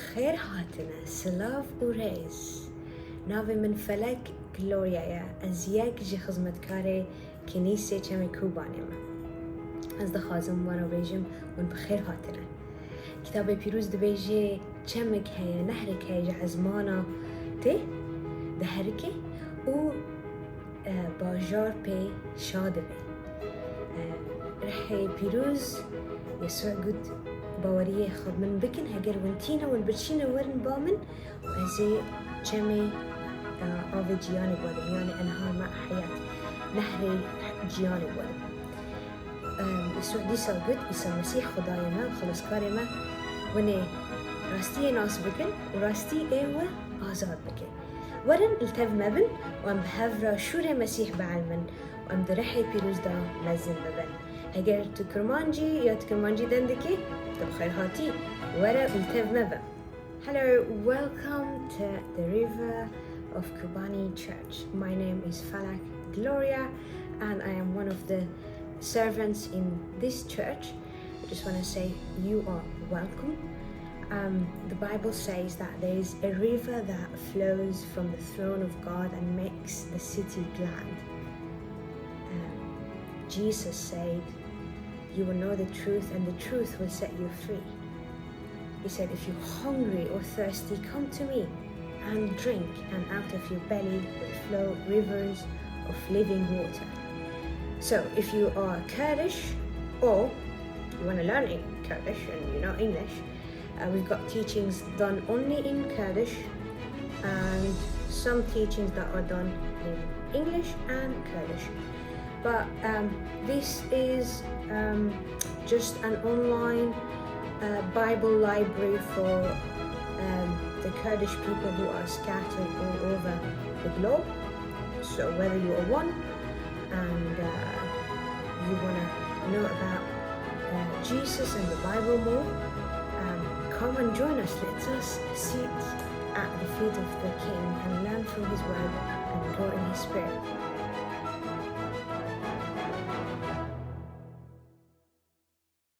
بخير هاتنا سلاف وريز ناوی من فلک گلوریایا از یک جی خدمتکار کنیسه چمی کوبانیم از دخوازم وانو بیجم ون بخیر هاتنا کتاب پیروز دبیجه چمک هیا نهرک هیا جعزمانا ته دهرکه و باجار پی شاده بی رحي بيروز يسوع قد باوريه خب من بكن هجر ونتينا ونبرشينا ورن بامن وهزي جمي آوي جياني بولم يعني أنهار مع حياة نهري جياني بولم يسوع ديسا قد إسا مسيح خدايا ما وخلص كاري ما وني راستي ناس بكن وراستي ايوه آزاد بكن ورن التف مبن وام بهفرا شوري مسيح بعلمن وام درحي بيروز دا لازم مبن اگر تو کرمانجی یا تو کرمانجی دندکی تو بخیر هاتی ورا التف مبا. Hello, welcome to the River of Kubani Church. My name is Falak Gloria and I am one of the servants in this church. I just want to say you are welcome. The Bible says that there is a river that flows from the throne of God and makes the city glad. Jesus said, you will know the truth and the truth will set you free. He said, if you're hungry or thirsty, come to me and drink, and out of your belly will flow rivers of living water. So if you are Kurdish or you want to learn in Kurdish and you know English, we've got teachings done only in Kurdish and some teachings that are done in English and Kurdish. But this is just an online Bible library for the Kurdish people who are scattered all over the globe. So whether you are one and you want to know about Jesus and the Bible more, come and join us. Let us sit at the feet of the King and learn from his word and grow in his spirit.